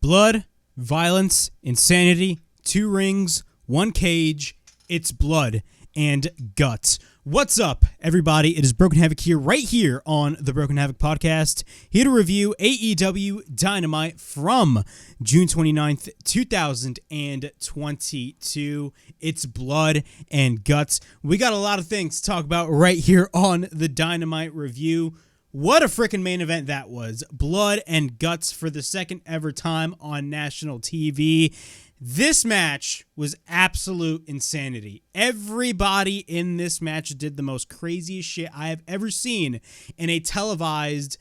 Blood, violence, insanity, 2 rings, 1 cage, it's blood and guts. What's up, everybody? It is Broken Havoc here, right here on the Broken Havoc podcast, here to review AEW Dynamite from June 29th, 2022. It's blood and guts. We got a lot of things to talk about right here on the Dynamite review. What a freaking main event that was. Blood and guts for the second ever time on national TV. This match was absolute insanity. Everybody in this match did the most craziest shit I have ever seen in a televised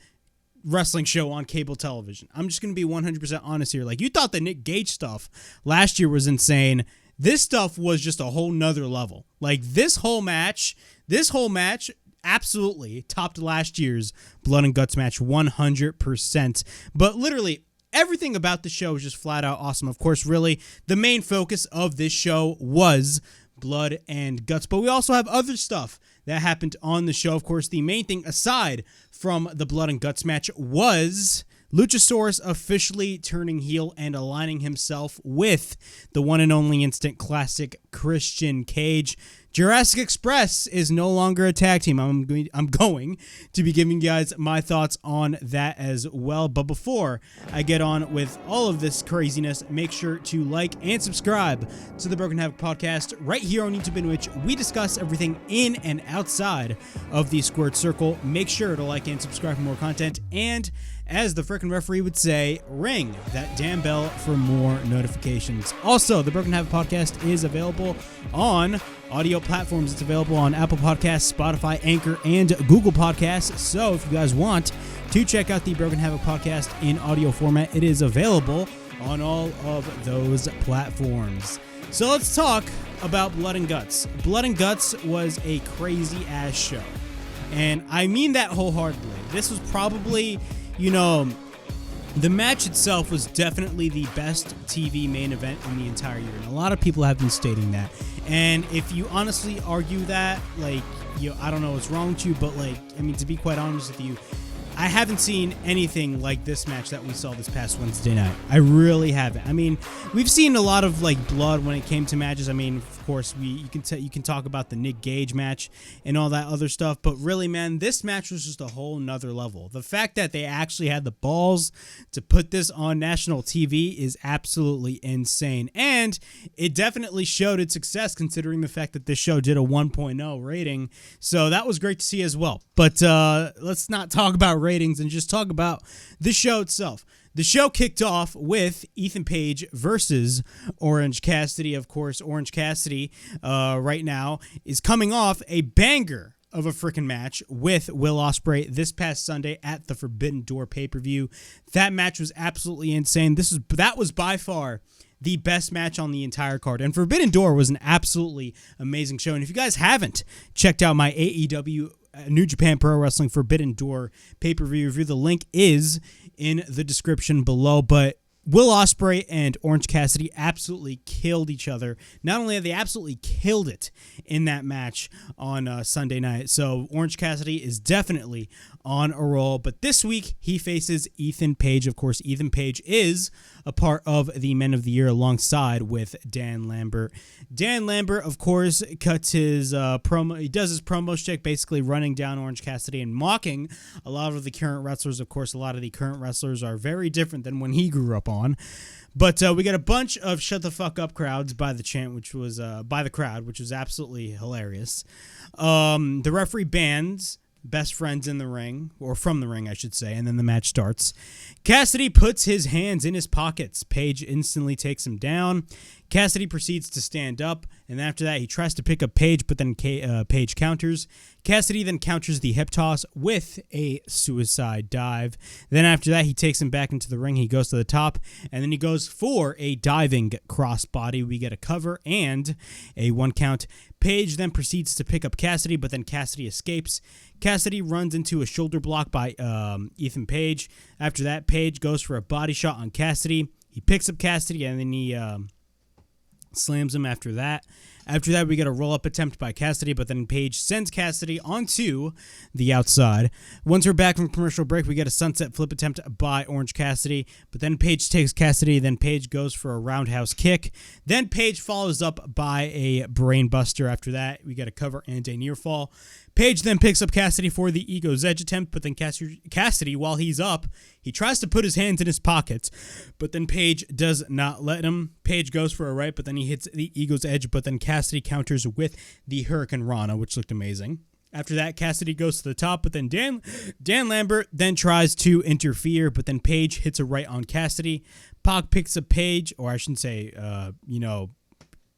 wrestling show on cable television. I'm just going to be 100% honest here. Like, you thought the Nick Gage stuff last year was insane. This stuff was just a whole nother level. Like, this whole match absolutely topped last year's Blood and Guts match 100%. But literally, everything about the show is just flat out awesome. Of course, really, the main focus of this show was blood and guts. But we also have other stuff that happened on the show. Of course, the main thing aside from the blood and guts match was Luchasorous officially turning heel and aligning himself with the one and only instant classic Christian Cage. Jurassic Express is no longer a tag team. I'm going to be giving you guys my thoughts on that as well. But before I get on with all of this craziness, make sure to like and subscribe to the Broken Havoc podcast right here on YouTube, in which we discuss everything in and outside of the squared circle. Make sure to like and subscribe for more content. And as the frickin' referee would say, ring that damn bell for more notifications. Also, the Broken Havoc podcast is available on audio platforms. It's available on Apple Podcasts, Spotify, Anchor, and Google Podcasts. So if you guys want to check out the Broken Havoc podcast in audio format, it is available on all of those platforms. So let's talk about Blood and Guts. Blood and Guts was a crazy-ass show. And I mean that wholeheartedly. This was probably, the match itself was definitely the best TV main event in the entire year. And a lot of people have been stating that. And if you honestly argue that, I don't know what's wrong with you, but to be quite honest with you, I haven't seen anything like this match that we saw this past Wednesday night. I really haven't. I mean, we've seen a lot of blood when it came to matches. I mean, of course, you can talk about the Nick Gage match and all that other stuff, but really, man, this match was just a whole nother level. The fact that they actually had the balls to put this on national TV is absolutely insane, and it definitely showed its success considering the fact that this show did a 1.0 rating. So that was great to see as well. But let's not talk about ratings and just talk about the show itself. The show kicked off with Ethan Page versus Orange Cassidy. Of course, Orange Cassidy right now is coming off a banger of a freaking match with Will Ospreay this past Sunday at the Forbidden Door pay-per-view. That match was absolutely insane. That was by far the best match on the entire card. And Forbidden Door was an absolutely amazing show. And if you guys haven't checked out my AEW New Japan Pro Wrestling Forbidden Door pay-per-view review, the link is in the description below. But Will Ospreay and Orange Cassidy absolutely killed each other. Not only have they absolutely killed it in that match on Sunday night, so Orange Cassidy is definitely on a roll. But this week, he faces Ethan Page. Of course, Ethan Page is a part of the Men of the Year alongside with Dan Lambert. Dan Lambert, of course, cuts his promo. He does his promo shtick, basically running down Orange Cassidy and mocking a lot of the current wrestlers. Of course, a lot of the current wrestlers are very different than when he grew up on. But we got a bunch of shut the fuck up crowds by the chant, which was by the crowd, which was absolutely hilarious. The referee bans best friends in the ring, or from the ring, I should say, and then the match starts. Cassidy puts his hands in his pockets. Page instantly takes him down. Cassidy proceeds to stand up, and after that, he tries to pick up Page, but then Page counters. Cassidy then counters the hip toss with a suicide dive. Then after that, he takes him back into the ring. He goes to the top, and then he goes for a diving crossbody. We get a cover and a 1 count. Page then proceeds to pick up Cassidy, but then Cassidy escapes. Cassidy runs into a shoulder block by Ethan Page. After that, Page goes for a body shot on Cassidy. He picks up Cassidy, and then he slams him after that. After that, we get a roll-up attempt by Cassidy, but then Paige sends Cassidy onto the outside. Once we're back from commercial break, we get a sunset flip attempt by Orange Cassidy, but then Paige takes Cassidy, then Paige goes for a roundhouse kick. Then Paige follows up by a brain buster. After that, we get a cover and a near fall. Paige then picks up Cassidy for the Ego's Edge attempt, but then Cassidy, while he's up, he tries to put his hands in his pockets, but then Paige does not let him. Paige goes for a right, but then he hits the Ego's Edge, but then Cassidy counters with the Hurricane Rana, which looked amazing. After that, Cassidy goes to the top, but then Dan Lambert then tries to interfere, but then Paige hits a right on Cassidy. Pac picks up Paige, or I shouldn't say,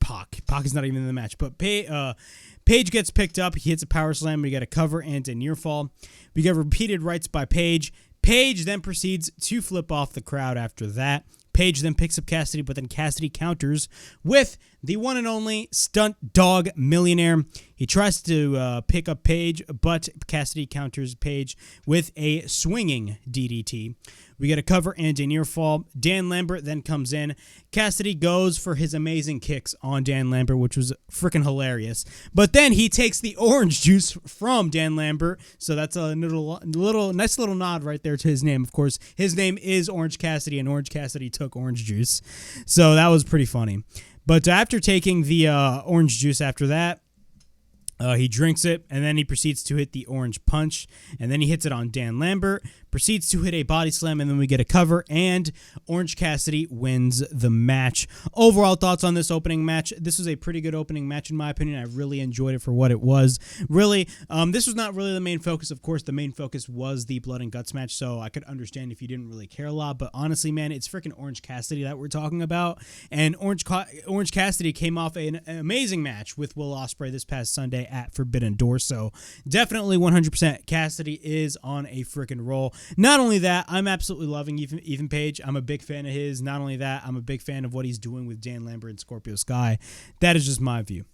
Pac. Pac is not even in the match, but Paige gets picked up. He hits a power slam. We get a cover and a near fall. We get repeated rights by Paige. Paige then proceeds to flip off the crowd after that. Paige then picks up Cassidy, but then Cassidy counters with the one and only stunt dog millionaire. He tries to pick up Paige, but Cassidy counters Paige with a swinging DDT. We get a cover and a near fall. Dan Lambert then comes in. Cassidy goes for his amazing kicks on Dan Lambert, which was freaking hilarious. But then he takes the orange juice from Dan Lambert, so that's a nice little nod right there to his name. Of course, his name is Orange Cassidy, and Orange Cassidy took orange juice, so that was pretty funny. But after taking the orange juice after that, he drinks it, and then he proceeds to hit the orange punch, and then he hits it on Dan Lambert, proceeds to hit a body slam, and then we get a cover, and Orange Cassidy wins the match. Overall thoughts on this opening match? This was a pretty good opening match in my opinion. I really enjoyed it for what it was. Really, this was not really the main focus. Of course, the main focus was the Blood and Guts match, so I could understand if you didn't really care a lot, but honestly, man, it's freaking Orange Cassidy that we're talking about, and Orange Cassidy came off an amazing match with Will Ospreay this past Sunday at Forbidden Door, so definitely 100% Cassidy is on a freaking roll. Not only that, I'm absolutely loving Ethan Page. I'm a big fan of his. Not only that, I'm a big fan of what he's doing with Dan Lambert and Scorpio Sky. That is just my view.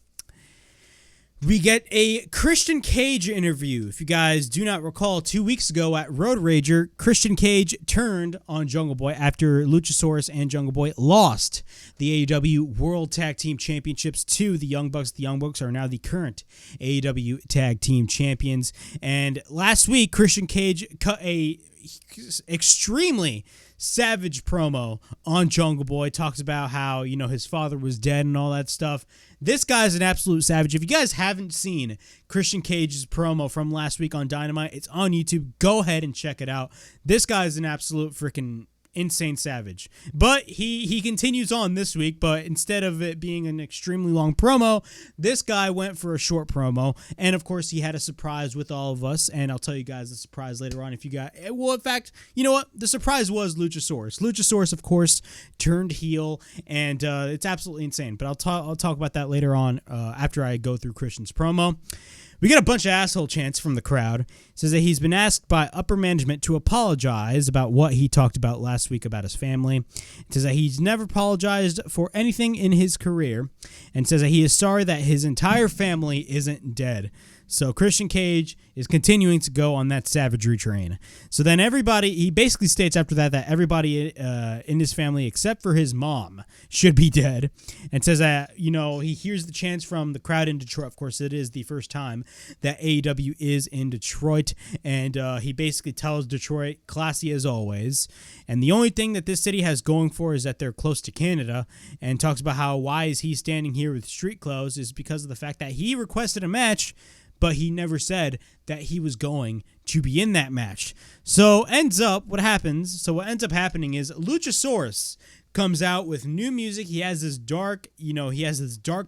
We get a Christian Cage interview. If you guys do not recall, 2 weeks ago at Road Rager, Christian Cage turned on Jungle Boy after Luchasaurus and Jungle Boy lost the AEW World Tag Team Championships to the Young Bucks. The Young Bucks are now the current AEW Tag Team Champions. And last week, Christian Cage cut a extremely savage promo on Jungle Boy. Talks about how, his father was dead and all that stuff. This guy's an absolute savage. If you guys haven't seen Christian Cage's promo from last week on Dynamite, it's on YouTube. Go ahead and check it out. This guy's an absolute freaking insane savage. But he continues on this week, but instead of it being an extremely long promo, this guy went for a short promo, and of course he had a surprise with all of us, and I'll tell you guys the surprise later on if you got, well, in fact, you know what, the surprise was Luchasaurus. Luchasaurus, of course, turned heel, and it's absolutely insane, but I'll talk about that later on after I go through Christian's promo. We get a bunch of asshole chants from the crowd. It says that he's been asked by upper management to apologize about what he talked about last week about his family. It says that he's never apologized for anything in his career, and says that he is sorry that his entire family isn't dead. So Christian Cage is continuing to go on that savagery train. So then he basically states after that everybody in his family except for his mom should be dead, and says that, he hears the chants from the crowd in Detroit. Of course, it is the first time that AEW is in Detroit, and he basically tells Detroit, classy as always, and the only thing that this city has going for is that they're close to Canada, and talks about how why is he standing here with street clothes is because of the fact that he requested a match, but he never said that he was going to be in that match. So what ends up happening is Luchasaurus comes out with new music. He has this dark,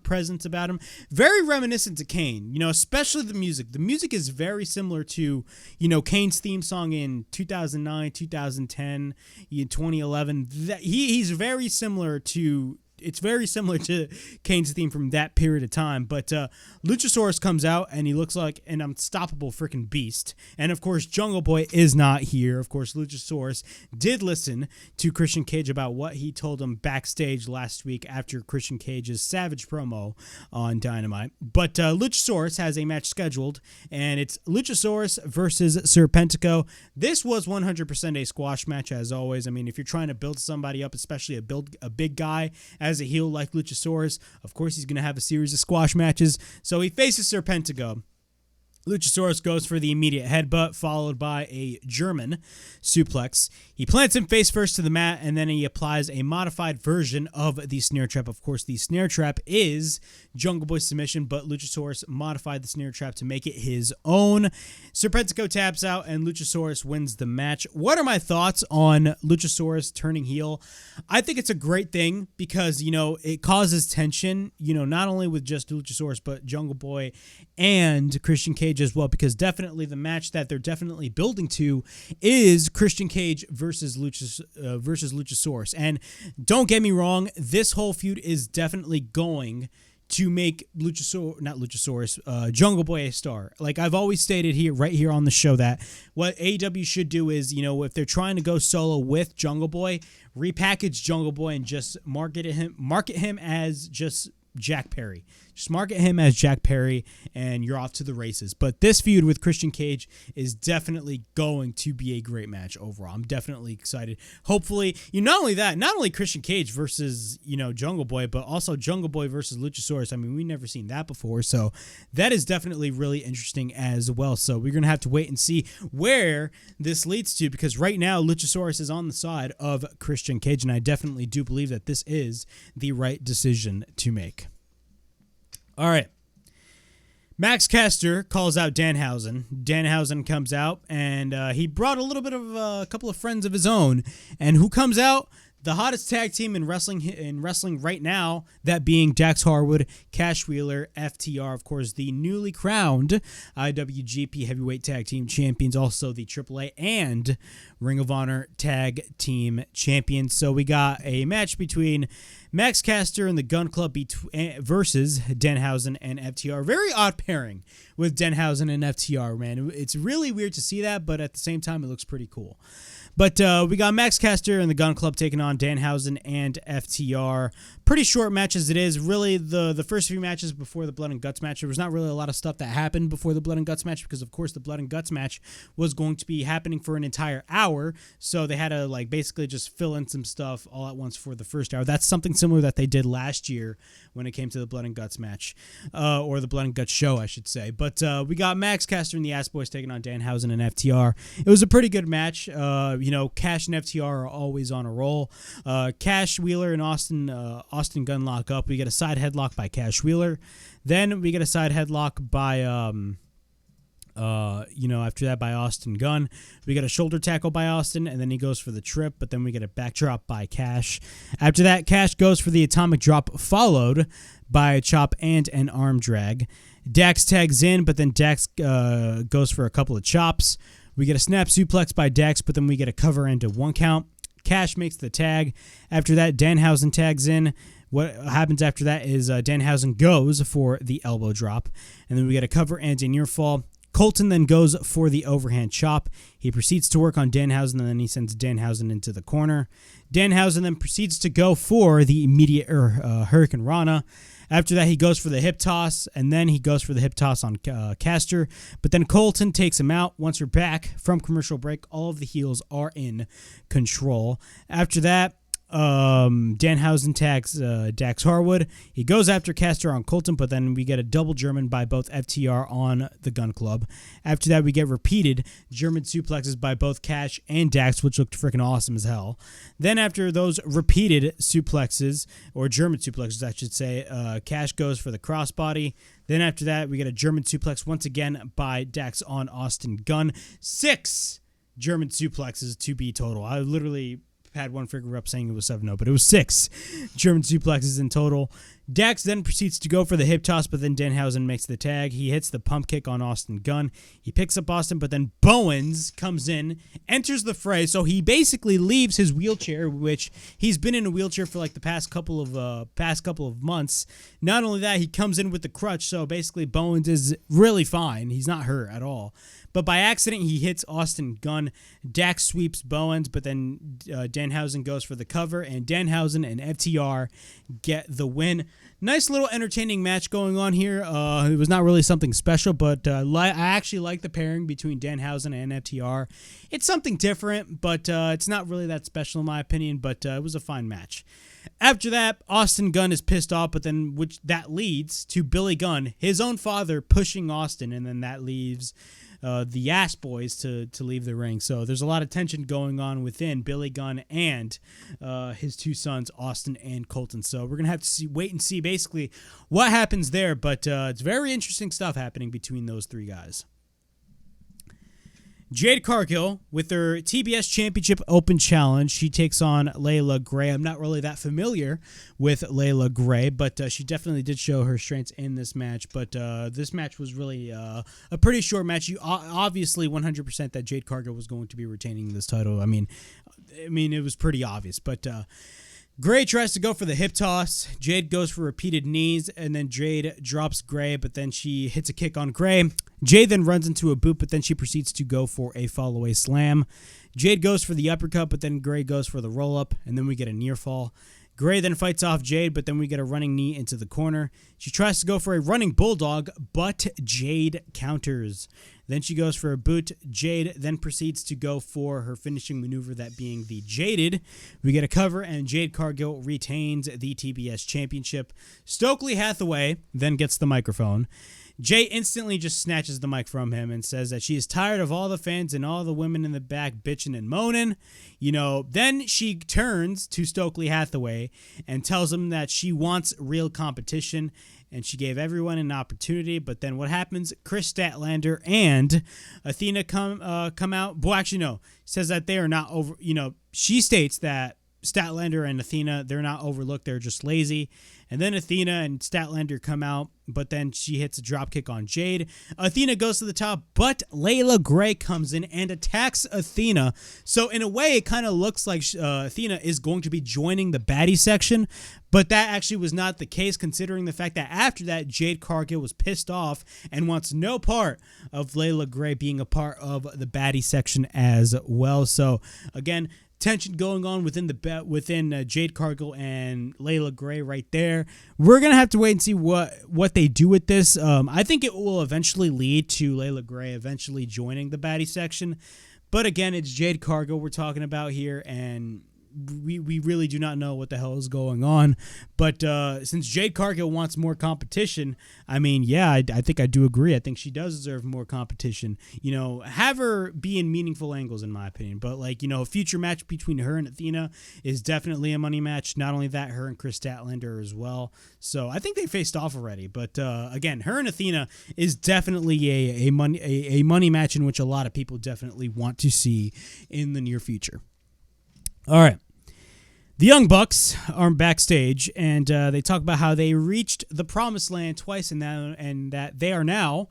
presence about him. Very reminiscent to Kane, especially the music. The music is very similar to, Kane's theme song in 2009, 2010, 2011. He's very similar to... It's very similar to Kane's theme from that period of time, but Luchasaurus comes out, and he looks like an unstoppable freaking beast, and of course, Jungle Boy is not here. Of course, Luchasaurus did listen to Christian Cage about what he told him backstage last week after Christian Cage's savage promo on Dynamite, but Luchasaurus has a match scheduled, and it's Luchasaurus versus Serpentico. This was 100% a squash match, as always. I mean, if you're trying to build somebody up, especially a big guy, as a heel like Luchasaurus. Of course, he's going to have a series of squash matches. So he faces Serpentico. Luchasaurus goes for the immediate headbutt, followed by a German suplex. He plants him face first to the mat, and then he applies a modified version of the snare trap. Of course, the snare trap is Jungle Boy's submission, but Luchasaurus modified the snare trap to make it his own. Serpentico taps out, and Luchasaurus wins the match. What are my thoughts on Luchasaurus turning heel? I think it's a great thing because, it causes tension, not only with just Luchasaurus, but Jungle Boy and Christian Cage as well, because definitely the match that they're definitely building to is Christian Cage versus Luchasaurus. And don't get me wrong, this whole feud is definitely going to make Jungle Boy a star. Like I've always stated right here on the show, that what AEW should do is, if they're trying to go solo with Jungle Boy, repackage Jungle Boy and just market him as just Jack Perry. Just market him as Jack Perry, and you're off to the races. But this feud with Christian Cage is definitely going to be a great match overall. I'm definitely excited. Hopefully, not only Christian Cage versus, Jungle Boy, but also Jungle Boy versus Luchasaurus. I mean, we've never seen that before, so that is definitely really interesting as well. So we're going to have to wait and see where this leads to, because right now, Luchasaurus is on the side of Christian Cage, and I definitely do believe that this is the right decision to make. All right. Max Caster calls out Danhausen. Danhausen comes out, and he brought a little bit of a couple of friends of his own. And who comes out? The hottest tag team in wrestling right now, that being Dax Harwood, Cash Wheeler, FTR, of course, the newly crowned IWGP Heavyweight Tag Team Champions, also the AAA and Ring of Honor Tag Team Champions. So we got a match between Max Caster and the Gun Club versus Danhausen and FTR. Very odd pairing with Danhausen and FTR, man. It's really weird to see that, but at the same time, it looks pretty cool. But we got Max Caster and the Gun Club taking on Danhausen and FTR. Pretty short match as it is. Really, the first few matches before the Blood and Guts match, there was not really a lot of stuff that happened before the Blood and Guts match, because, of course, the Blood and Guts match was going to be happening for an entire hour. So they had to basically just fill in some stuff all at once for the first hour. That's something similar that they did last year when it came to the Blood and Guts match, or the Blood and Guts show, I should say. But we got Max Caster and the Ass Boys taking on Danhausen and FTR. It was a pretty good match. Cash and FTR are always on a roll. Cash Wheeler and Austin Gunn lock up. We get a side headlock by Cash Wheeler. Then we get a side headlock by after that by Austin Gunn. We get a shoulder tackle by Austin, and then he goes for the trip, but then we get a backdrop by Cash. After that, Cash goes for the atomic drop, followed by a chop and an arm drag. Dax tags in, but then Dax goes for a couple of chops. We get a snap suplex by Dax, but then we get a cover into 1 count. Cash makes the tag. After that, Danhausen tags in. What happens after that is Danhausen goes for the elbow drop, and then we get a cover and a near fall. Colton then goes for the overhand chop. He proceeds to work on Danhausen, and then he sends Danhausen into the corner. Danhausen then proceeds to go for the immediate Hurricane Rana. After that, he goes for the hip toss, and then he goes for the hip toss on Caster. But then Colton takes him out. Once we're back from commercial break, all of the heels are in control. After that, Danhausen tags Dax Harwood. He goes after Caster on Colton, but then we get a double German by both FTR on the Gun Club. After that, we get repeated German suplexes by both Cash and Dax, which looked freaking awesome as hell. Then after those repeated suplexes, or German suplexes, I should say, Cash goes for the crossbody. Then after that, we get a German suplex once again by Dax on Austin Gunn. 6 German suplexes to be total. I literally had one figure up saying it was 7-0, but it was 6 German suplexes in total. Dax then proceeds to go for the hip toss, but then Danhausen makes the tag. He hits the pump kick on Austin Gunn. He picks up Austin, but then Bowens comes in, enters the fray, so he basically leaves his wheelchair, which he's been in a wheelchair for like the past couple of months. Not only that, he comes in with the crutch, so basically Bowens is really fine. He's not hurt at all. but by accident he hits Austin Gunn. Dax sweeps Bowens, but then Danhausen goes for the cover, and Danhausen and FTR get the win. Nice little entertaining match going on here. It was not really something special, but I actually like the pairing between Danhausen and FTR. It's something different, but it's not really that special in my opinion, but it was a fine match. After that, Austin Gunn is pissed off, but then that leads to Billy Gunn, his own father, pushing Austin, and then that leaves the Ass Boys to leave the ring. So there's a lot of tension going on within Billy Gunn and his two sons, Austin and Colton. So we're going to have to wait and see basically what happens there, but it's very interesting stuff happening between those three guys. Jade Cargill with her TBS Championship Open Challenge. She takes on Layla Gray. I'm not really that familiar with Layla Gray, but she definitely did show her strengths in this match. But this match was really a pretty short match. You obviously 100% that Jade Cargill was going to be retaining this title. I mean, it was pretty obvious, but Gray tries to go for the hip toss. Jade goes for repeated knees, and then Jade drops Gray, but then she hits a kick on Gray. Jade then runs into a boot, but then she proceeds to go for a fall-away slam. Jade goes for the uppercut, but then Gray goes for the roll-up, and then we get a near fall. Gray then fights off Jade, but then we get a running knee into the corner. She tries to go for a running bulldog, but Jade counters. Then she goes for a boot. Jade then proceeds to go for her finishing maneuver, that being the Jaded. We get a cover, and Jade Cargill retains the TBS Championship. Stokely Hathaway then gets the microphone. Jay instantly just snatches the mic from him and says that she is tired of all the fans and all the women in the back bitching and moaning. Then she turns to Stokely Hathaway and tells him that she wants real competition, and she gave everyone an opportunity. But then what happens? Chris Statlander and Athena come out. Well, actually, no. Says that they are not over. She states that Statlander and Athena, they're not overlooked. They're just lazy. And then Athena and Statlander come out, but then she hits a dropkick on Jade. Athena goes to the top, but Layla Gray comes in and attacks Athena. So in a way, it kind of looks like Athena is going to be joining the baddie section, but that actually was not the case, considering the fact that after that, Jade Cargill was pissed off and wants no part of Layla Gray being a part of the baddie section as well. So again, tension going on within Jade Cargill and Layla Gray right there. We're going to have to wait and see what they do with this. I think it will eventually lead to Layla Gray eventually joining the baddie section. But again, it's Jade Cargill we're talking about here, and we really do not know what the hell is going on. But since Jade Cargill wants more competition, I mean, yeah, I think I do agree. I think she does deserve more competition. Have her be in meaningful angles, in my opinion. But a future match between her and Athena is definitely a money match. Not only that, her and Chris Statlander as well. So I think they faced off already. But again, her and Athena is definitely a money match in which a lot of people definitely want to see in the near future. All right. The Young Bucks are backstage, and they talk about how they reached the promised land twice, and that they are now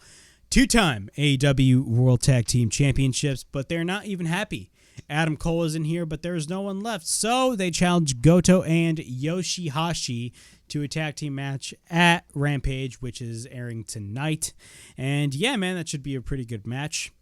two-time AEW World Tag Team Championships, but they're not even happy. Adam Cole is in here, but there's no one left, so they challenge Goto and Yoshihashi to a tag team match at Rampage, which is airing tonight. And yeah, man, that should be a pretty good match.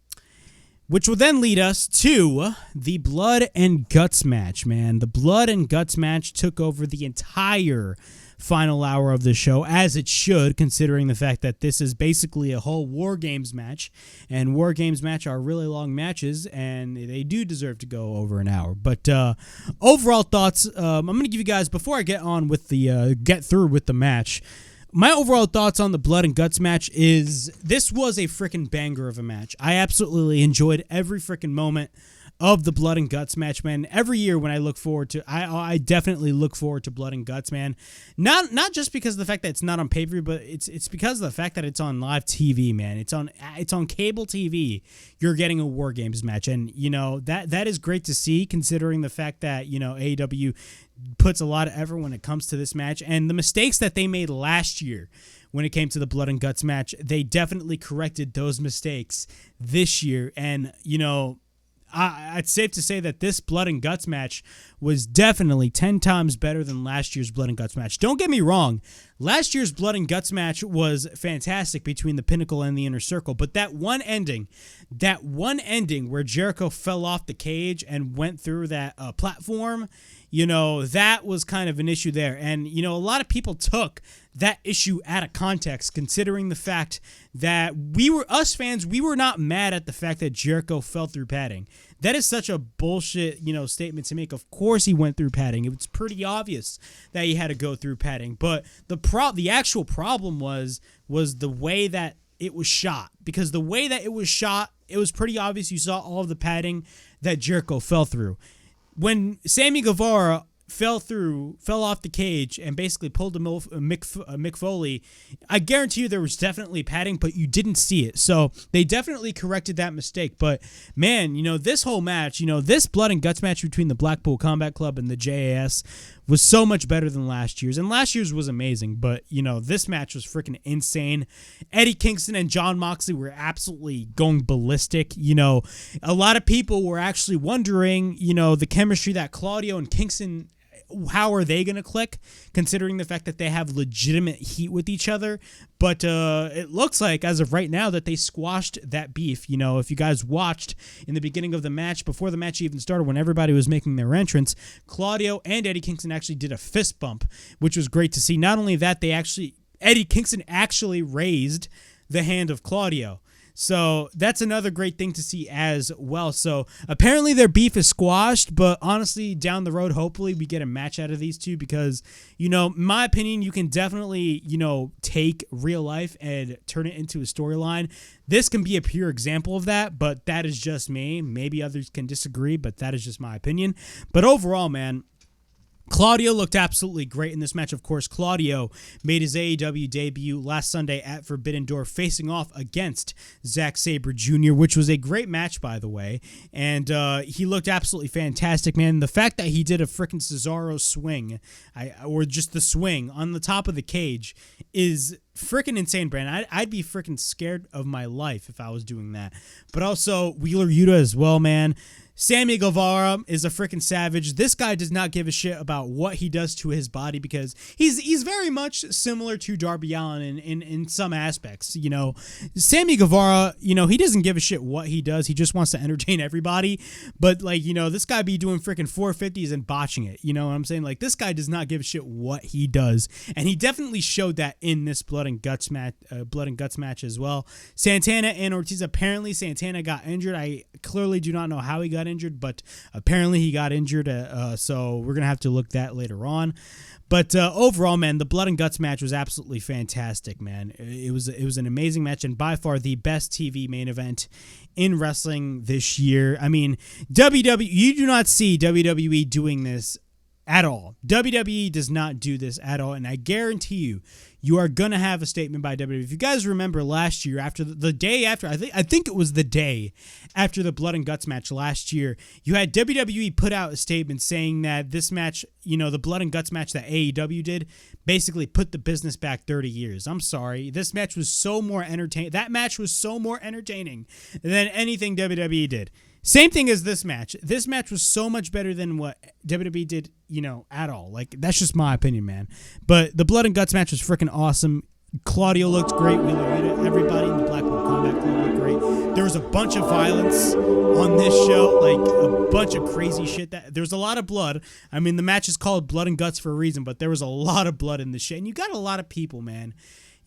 Which will then lead us to the Blood and Guts match, man. The Blood and Guts match took over the entire final hour of the show, as it should, considering the fact that this is basically a whole War Games match. And War Games match are really long matches, and they do deserve to go over an hour. But overall thoughts, I'm going to give you guys, before I get through with the match, my overall thoughts on the Blood and Guts match is this was a freaking banger of a match. I absolutely enjoyed every freaking moment of the Blood and Guts match, man. Every year when I look forward to, I definitely look forward to Blood and Guts, man. Not just because of the fact that it's not on pay-per-view, but it's because of the fact that it's on live TV, man. It's on cable TV. You're getting a War Games match, and that is great to see, considering the fact that AEW puts a lot of effort when it comes to this match, and the mistakes that they made last year when it came to the Blood and Guts match, they definitely corrected those mistakes this year. And it's safe to say that this Blood and Guts match was definitely 10 times better than last year's Blood and Guts match. Don't get me wrong. Last year's Blood and Guts match was fantastic between the Pinnacle and the Inner Circle, but that one ending where Jericho fell off the cage and went through that platform, that was kind of an issue there. And, a lot of people took that issue out of context, considering the fact that us fans, we were not mad at the fact that Jericho fell through padding. That is such a bullshit, statement to make. Of course he went through padding. It was pretty obvious that he had to go through padding. But the actual problem was the way that it was shot. Because the way that it was shot, it was pretty obvious. You saw all of the padding that Jericho fell through. When Sammy Guevara fell off the cage and basically pulled a Mick Foley, I guarantee you there was definitely padding, but you didn't see it. So they definitely corrected that mistake. But man, this whole match, this Blood and Guts match between the Blackpool Combat Club and the JAS was so much better than last year's. And last year's was amazing, but this match was freaking insane. Eddie Kingston and Jon Moxley were absolutely going ballistic. A lot of people were actually wondering, the chemistry that Claudio and Kingston, how are they going to click, considering the fact that they have legitimate heat with each other? But it looks like, as of right now, that they squashed that beef. If you guys watched in the beginning of the match, before the match even started, when everybody was making their entrance, Claudio and Eddie Kingston actually did a fist bump, which was great to see. Not only that, Eddie Kingston actually raised the hand of Claudio. So that's another great thing to see as well. So apparently their beef is squashed, but honestly, down the road, hopefully we get a match out of these two because, in my opinion, you can definitely, take real life and turn it into a storyline. This can be a pure example of that, but that is just me. Maybe others can disagree, but that is just my opinion. But overall, man, Claudio looked absolutely great in this match. Of course, Claudio made his AEW debut last Sunday at Forbidden Door, facing off against Zack Sabre Jr., which was a great match, by the way. And he looked absolutely fantastic, man. The fact that he did a freaking Cesaro swing, or just the swing on the top of the cage, is freaking insane, Brandon. I'd be freaking scared of my life if I was doing that. But also, Wheeler Yuta as well, man. Sammy Guevara is a freaking savage. This guy does not give a shit about what he does to his body because he's very much similar to Darby Allin in some aspects. Sammy Guevara, he doesn't give a shit what he does. He just wants to entertain everybody. But this guy be doing freaking 450s and botching it. You know what I'm saying? This guy does not give a shit what he does, and he definitely showed that in this Blood and Guts match as well. Santana and Ortiz. Apparently, Santana got injured. I clearly do not know how he got injured, but apparently he got injured, so we're gonna have to look that later on. But overall, man, the Blood and Guts match was absolutely fantastic, man. It was an amazing match and by far the best TV main event in wrestling this year. I mean, you do not see WWE doing this at all. WWE does not do this at all, and I guarantee you are going to have a statement by WWE. If you guys remember last year, after the day after, I think it was the day after the Blood and Guts match last year, you had WWE put out a statement saying that this match, the Blood and Guts match that AEW did, basically put the business back 30 years. I'm sorry. This match was so more entertaining. That match was so more entertaining than anything WWE did. Same thing as this match. This match was so much better than what WWE did, at all. That's just my opinion, man. But the Blood and Guts match was freaking awesome. Claudio looked great. Wheeler Yuta, everybody in the Blackpool Combat Club looked great. There was a bunch of violence on this show, a bunch of crazy shit. There's a lot of blood. I mean, the match is called Blood and Guts for a reason, but there was a lot of blood in this shit. And you got a lot of people, man.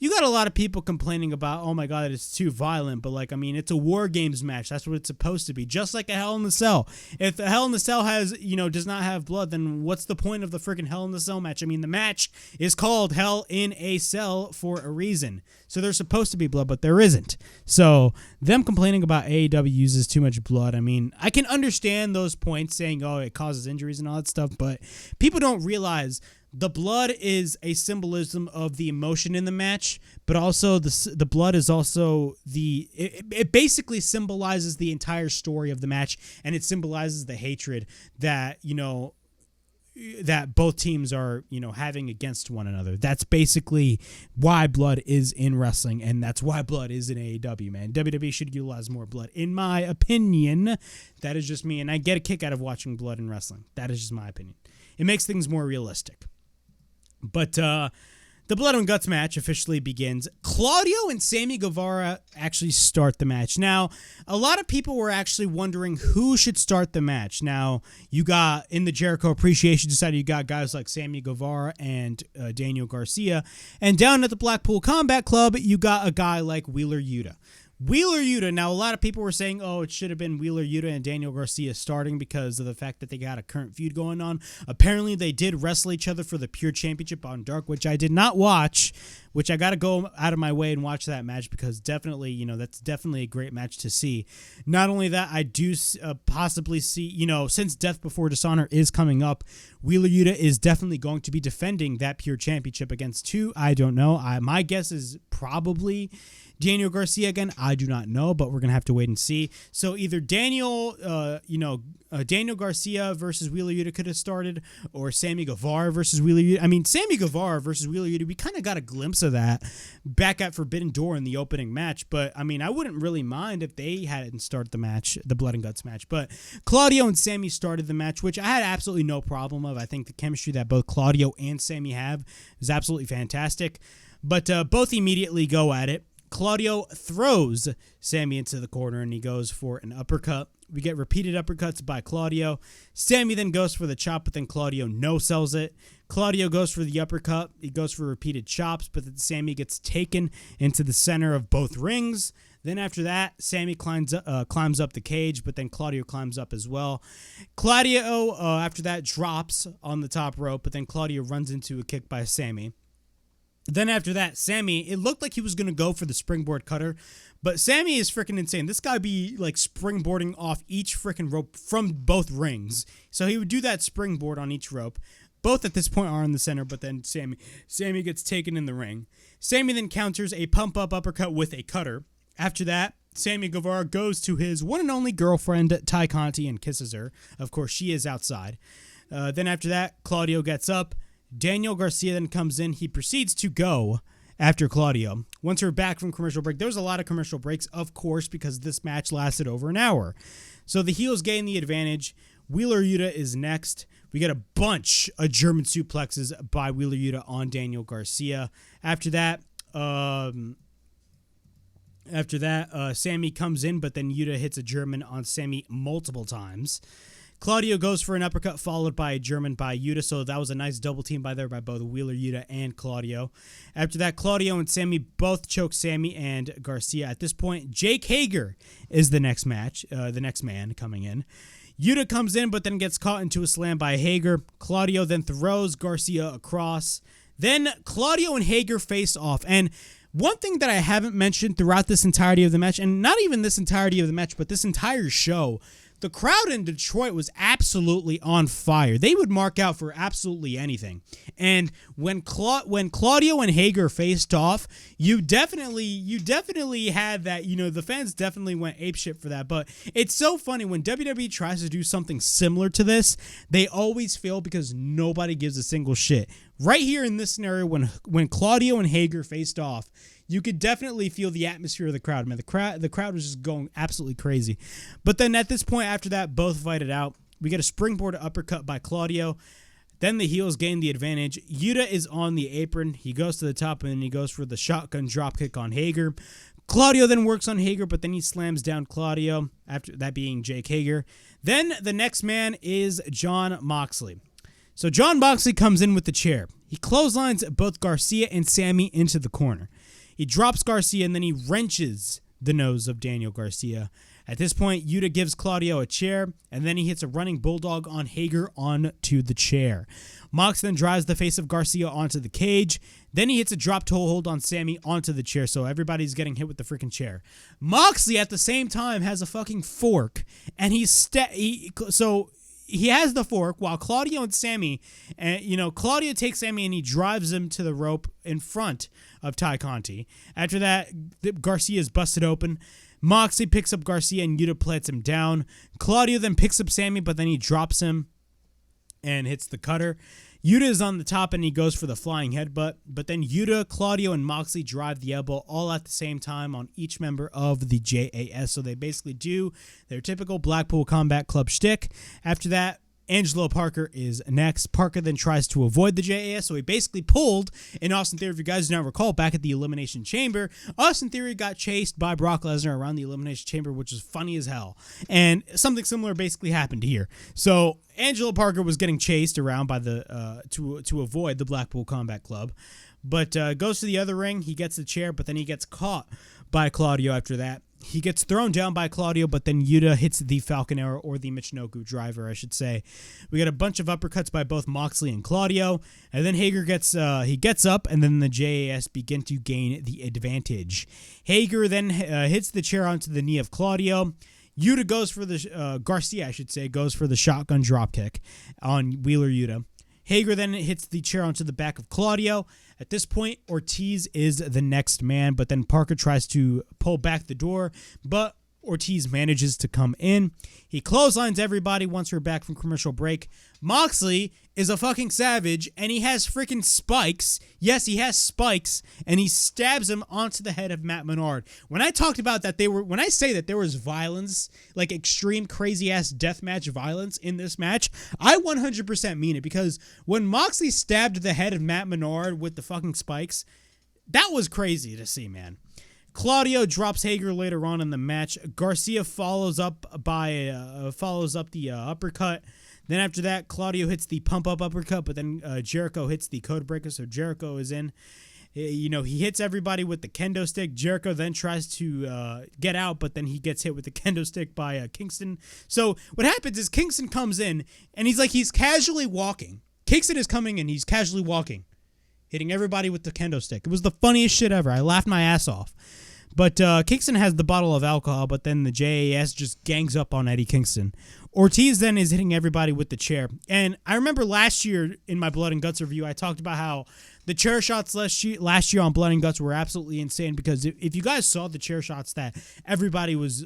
You got a lot of people complaining about, oh my God, it's too violent. But it's a War Games match. That's what it's supposed to be. Just like a Hell in the Cell. If the Hell in the Cell does not have blood, then what's the point of the freaking Hell in the Cell match? I mean, the match is called Hell in a Cell for a reason. So there's supposed to be blood, but there isn't. So them complaining about AEW uses too much blood. I mean, I can understand those points saying, oh, it causes injuries and all that stuff. But people don't realize the blood is a symbolism of the emotion in the match, but also the blood is also it basically symbolizes the entire story of the match, and it symbolizes the hatred that, that both teams are, having against one another. That's basically why blood is in wrestling, and that's why blood is in AEW, man. WWE should utilize more blood, in my opinion. That is just me, and I get a kick out of watching blood in wrestling. That is just my opinion. It makes things more realistic. But the Blood and Guts match officially begins. Claudio and Sammy Guevara actually start the match. Now, a lot of people were actually wondering who should start the match. Now, you got, in the Jericho Appreciation Society, you got guys like Sammy Guevara and Daniel Garcia. And down at the Blackpool Combat Club, you got a guy like Wheeler Yuta. Now, a lot of people were saying, it should have been Wheeler Yuta and Daniel Garcia starting because of the fact that they got a current feud going on. Apparently, they did wrestle each other for the Pure Championship on Dark, which I did not watch, which I got to go out of my way and watch that match because definitely, that's definitely a great match to see. Not only that, I do possibly see, since Death Before Dishonor is coming up, Wheeler Yuta is definitely going to be defending that Pure Championship against who? I don't know. My guess is probably Daniel Garcia again. I do not know, but we're going to have to wait and see. So either Daniel Garcia versus Wheeler Yuta could have started, or Sammy Guevara versus Wheeler Yuta. I mean, Sammy Guevara versus Wheeler Yuta, we kind of got a glimpse of that back at Forbidden Door in the opening match, but I mean, I wouldn't really mind if they hadn't started the match, the Blood and Guts match, but Claudio and Sammy started the match, which I had absolutely no problem of. I think the chemistry that both Claudio and Sammy have is absolutely fantastic, but both immediately go at it. Claudio throws Sammy into the corner, and he goes for an uppercut. We get repeated uppercuts by Claudio. Sammy then goes for the chop, but then Claudio no-sells it. Claudio goes for the uppercut. He goes for repeated chops, but then Sammy gets taken into the center of both rings. Then after that, Sammy climbs up the cage, but then Claudio climbs up as well. Claudio, after that, drops on the top rope, but then Claudio runs into a kick by Sammy. Then after that, Sammy, it looked like he was going to go for the springboard cutter, but Sammy is freaking insane. This guy be like springboarding off each freaking rope from both rings. So he would do that springboard on each rope. Both at this point are in the center, but then Sammy gets taken in the ring. Sammy then counters a pump-up uppercut with a cutter. After that, Sammy Guevara goes to his one and only girlfriend, Ty Conti, and kisses her. Of course, she is outside. Then after that, Claudio gets up. Daniel Garcia then comes in. He proceeds to go after Claudio. Once we're back from commercial break, there was a lot of commercial breaks, of course, because this match lasted over an hour. So the heels gain the advantage. Wheeler Yuta is next. We get a bunch of German suplexes by Wheeler Yuta on Daniel Garcia. After that, Sammy comes in, but then Yuta hits a German on Sammy multiple times. Claudio goes for an uppercut followed by a German by Yuta, so that was a nice double team by both Wheeler Yuta and Claudio. After that, Claudio and Sammy both choke Sammy and Garcia. At this point, Jake Hager is the next man coming in. Yuta comes in, but then gets caught into a slam by Hager. Claudio then throws Garcia across. Then Claudio and Hager face off, and one thing that I haven't mentioned throughout this entirety of the match, and not even this entirety of the match, but this entire show, the crowd in Detroit was absolutely on fire. They would mark out for absolutely anything. And when Claudio and Hager faced off, you definitely had that, the fans definitely went apeshit for that. But it's so funny when WWE tries to do something similar to this, they always fail because nobody gives a single shit. Right here in this scenario, when Claudio and Hager faced off, you could definitely feel the atmosphere of the crowd, man. The crowd was just going absolutely crazy. But then at this point, after that, both fight it out. We get a springboard uppercut by Claudio. Then the heels gain the advantage. Yuta is on the apron. He goes to the top, and then he goes for the shotgun dropkick on Hager. Claudio then works on Hager, but then he slams down Claudio, after that being Jake Hager. Then the next man is Jon Moxley. So Jon Moxley comes in with the chair. He clotheslines both Garcia and Sammy into the corner. He drops Garcia, and then he wrenches the nose of Daniel Garcia. At this point, Yuta gives Claudio a chair, and then he hits a running bulldog on Hager onto the chair. Mox then drives the face of Garcia onto the cage. Then he hits a drop toe hold on Sammy onto the chair, so everybody's getting hit with the freaking chair. Moxley, at the same time, has a fucking fork, and he has the fork while Claudio and Sammy, Claudio takes Sammy and he drives him to the rope in front of Ty Conti. After that, Garcia is busted open. Moxley picks up Garcia and Yuta plants him down. Claudio then picks up Sammy, but then he drops him. and hits the cutter. Yuta is on the top and he goes for the flying headbutt, but then Yuta, Claudio, and Moxley drive the elbow all at the same time on each member of the JAS. So they basically do their typical Blackpool Combat Club shtick. After that, Angelo Parker is next. Parker then tries to avoid the JAS, so he basically pulled in Austin Theory. If you guys do not recall, back at the Elimination Chamber, Austin Theory got chased by Brock Lesnar around the Elimination Chamber, which is funny as hell. And something similar basically happened here. So Angelo Parker was getting chased around by the to avoid the Blackpool Combat Club, but goes to the other ring. He gets the chair, but then he gets caught by Claudio after that. He gets thrown down by Claudio, but then Yuta hits the Falcon Arrow, or the Michinoku driver, I should say. We got a bunch of uppercuts by both Moxley and Claudio, and then Hager gets up, and then the JAS begin to gain the advantage. Hager then hits the chair onto the knee of Claudio. Yuta goes for the Garcia, I should say, goes for the shotgun dropkick on Wheeler Yuta. Hager then hits the chair onto the back of Claudio. At this point, Ortiz is the next man, but then Parker tries to pull back the door, but Ortiz manages to come in. He clotheslines everybody once we're back from commercial break. Moxley is a fucking savage, and he has freaking spikes. Yes, he has spikes, and he stabs him onto the head of Matt Menard. When I talked about that, when I say that there was violence, like extreme crazy-ass deathmatch violence in this match, I 100% mean it, because when Moxley stabbed the head of Matt Menard with the fucking spikes, that was crazy to see, man. Claudio drops Hager later on in the match. Garcia follows up the uppercut. Then after that, Claudio hits the pump-up uppercut, but then Jericho hits the code breaker, so Jericho is in. He hits everybody with the kendo stick. Jericho then tries to get out, but then he gets hit with the kendo stick by Kingston. So what happens is Kingston comes in, and he's casually walking. Kingston is coming, and he's casually walking, hitting everybody with the kendo stick. It was the funniest shit ever. I laughed my ass off. But Kingston has the bottle of alcohol, but then the JAS just gangs up on Eddie Kingston. Ortiz then is hitting everybody with the chair. And I remember last year in my Blood and Guts review, I talked about how the chair shots last year on Blood and Guts were absolutely insane, because if you guys saw the chair shots that everybody was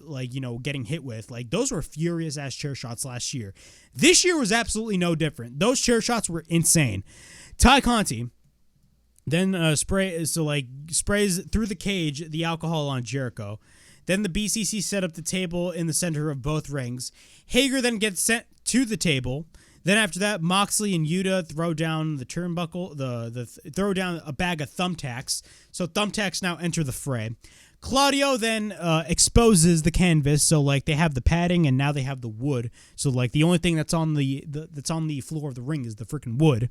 getting hit with, those were furious ass chair shots last year. This year was absolutely no different. Those chair shots were insane. Ty Conti then sprays through the cage the alcohol on Jericho. Then the BCC set up the table in the center of both rings. Hager then gets sent to the table. Then after that, Moxley and Yuta throw down the turnbuckle, throw down a bag of thumbtacks. So thumbtacks now enter the fray. Claudio then exposes the canvas, so they have the padding and now they have the wood. So the only thing that's on the floor of the ring is the freaking wood.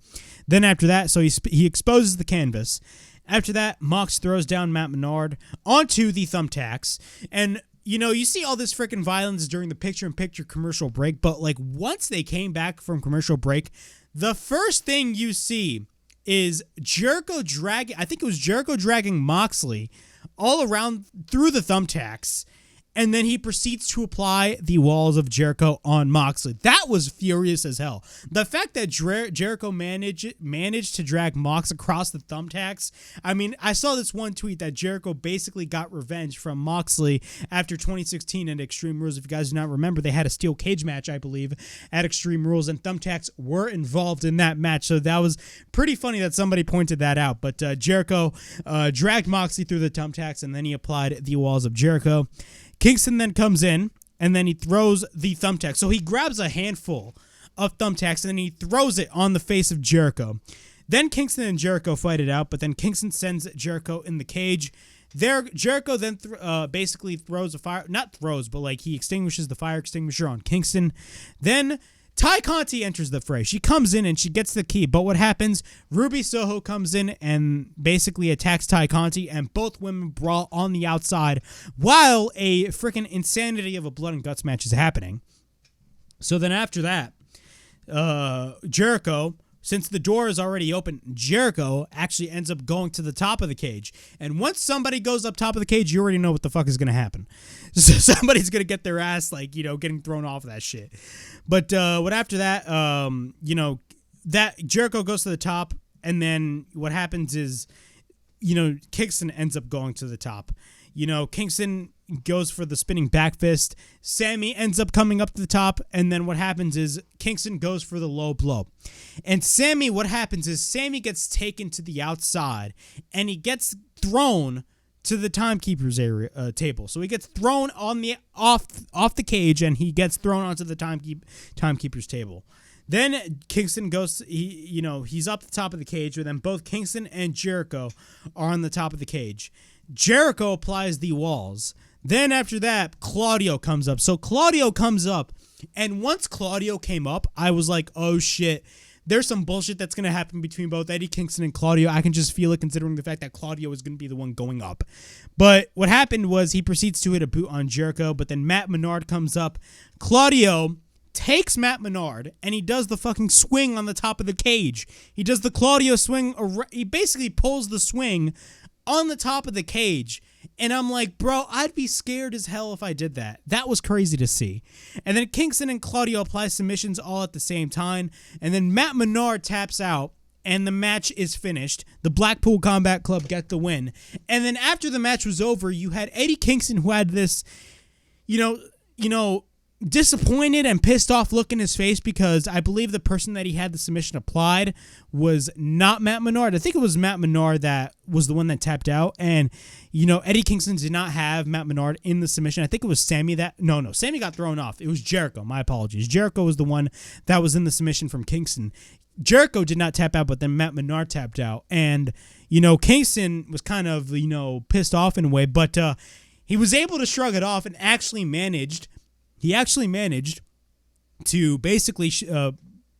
Then after that, so he exposes the canvas. After that, Mox throws down Matt Menard onto the thumbtacks, and you see all this freaking violence during the picture-in-picture commercial break, but once they came back from commercial break, the first thing you see is Jericho dragging Moxley all around through the thumbtacks, and then he proceeds to apply the walls of Jericho on Moxley. That was furious as hell. The fact that Jericho managed to drag Mox across the thumbtacks. I mean, I saw this one tweet that Jericho basically got revenge from Moxley after 2016 at Extreme Rules. If you guys do not remember, they had a steel cage match, I believe, at Extreme Rules, and thumbtacks were involved in that match. So that was pretty funny that somebody pointed that out. But Jericho dragged Moxley through the thumbtacks, and then he applied the walls of Jericho. Kingston then comes in, and then he throws the thumbtack. So he grabs a handful of thumbtacks, and then he throws it on the face of Jericho. Then Kingston and Jericho fight it out, but then Kingston sends Jericho in the cage. Jericho then basically throws a fire, not throws, but he extinguishes the fire extinguisher on Kingston. Then Ty Conti enters the fray. She comes in and she gets the key. But what happens? Ruby Soho comes in and basically attacks Ty Conti, and both women brawl on the outside while a freaking insanity of a blood and guts match is happening. So then after that, Jericho, since the door is already open, Jericho actually ends up going to the top of the cage. And once somebody goes up top of the cage, you already know what the fuck is going to happen. So somebody's going to get their ass, getting thrown off of that shit. But what after that, that Jericho goes to the top, and then what happens is, Kingston ends up going to the top. Kingston, goes for the spinning back fist. Sammy ends up coming up to the top, and then what happens is Kingston goes for the low blow. And Sammy, what happens is Sammy gets taken to the outside, and he gets thrown to the timekeeper's area table. So he gets thrown on the off the cage, and he gets thrown onto the timekeeper's table. Then Kingston goes, he's up the top of the cage, and then both Kingston and Jericho are on the top of the cage. Jericho applies the walls. Then after that, Claudio comes up. So Claudio comes up, and once Claudio came up, I was like, oh shit, there's some bullshit that's going to happen between both Eddie Kingston and Claudio. I can just feel it considering the fact that Claudio is going to be the one going up. But what happened was he proceeds to hit a boot on Jericho, but then Matt Menard comes up. Claudio takes Matt Menard, and he does the fucking swing on the top of the cage. He does the Claudio swing. He basically pulls the swing on the top of the cage. And I'm like, bro, I'd be scared as hell if I did that. That was crazy to see. And then Kingston and Claudio apply submissions all at the same time. And then Matt Menard taps out, and the match is finished. The Blackpool Combat Club get the win. And then after the match was over, you had Eddie Kingston, who had this, disappointed and pissed off look in his face because I believe the person that he had the submission applied was not Matt Menard. I think it was Matt Menard that was the one that tapped out. And, Eddie Kingston did not have Matt Menard in the submission. I think it was Sammy that... No, Sammy got thrown off. It was Jericho. My apologies. Jericho was the one that was in the submission from Kingston. Jericho did not tap out, but then Matt Menard tapped out. And, Kingston was kind of, pissed off in a way, but he was able to shrug it off and actually managed... He actually managed to basically,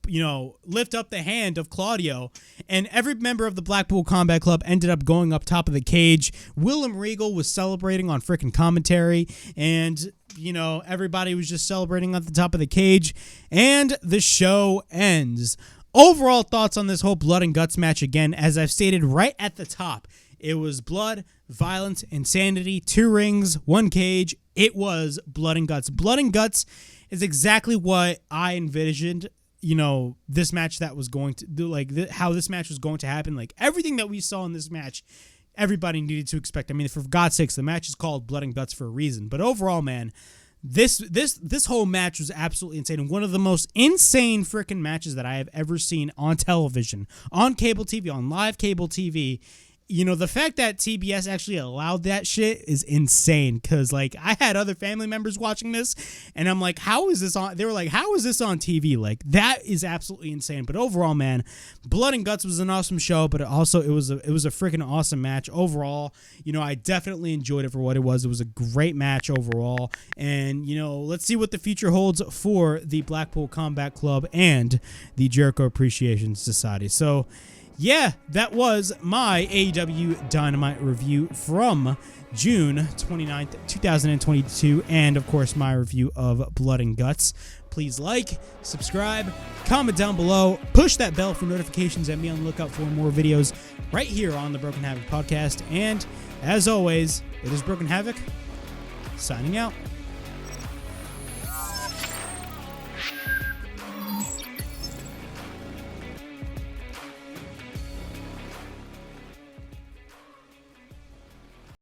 lift up the hand of Claudio, and every member of the Blackpool Combat Club ended up going up top of the cage. William Regal was celebrating on frickin' commentary, and, everybody was just celebrating at the top of the cage, and the show ends. Overall thoughts on this whole blood and guts match, again, as I've stated right at the top, it was blood, violence, insanity, 2 rings, 1 cage. It was blood and guts. Blood and guts is exactly what I envisioned, this match that was going to do, how this match was going to happen. Like, everything that we saw in this match, everybody needed to expect. I mean, for God's sakes, the match is called Blood and Guts for a reason. But overall, man, this whole match was absolutely insane. And one of the most insane freaking matches that I have ever seen on television, on cable TV, on live cable TV. The fact that TBS actually allowed that shit is insane, because, I had other family members watching this, and I'm like, how is this on? They were like, how is this on TV? Like, that is absolutely insane. But overall, man, Blood and Guts was an awesome show, but it was a freaking awesome match. Overall, I definitely enjoyed it for what it was. It was a great match overall, and, let's see what the future holds for the Blackpool Combat Club and the Jericho Appreciation Society. So, yeah, that was my AEW Dynamite review from June 29th, 2022, and, of course, my review of Blood and Guts. Please like, subscribe, comment down below, push that bell for notifications, and be on the lookout for more videos right here on the Broken Havoc podcast. And, as always, it is Broken Havoc, signing out.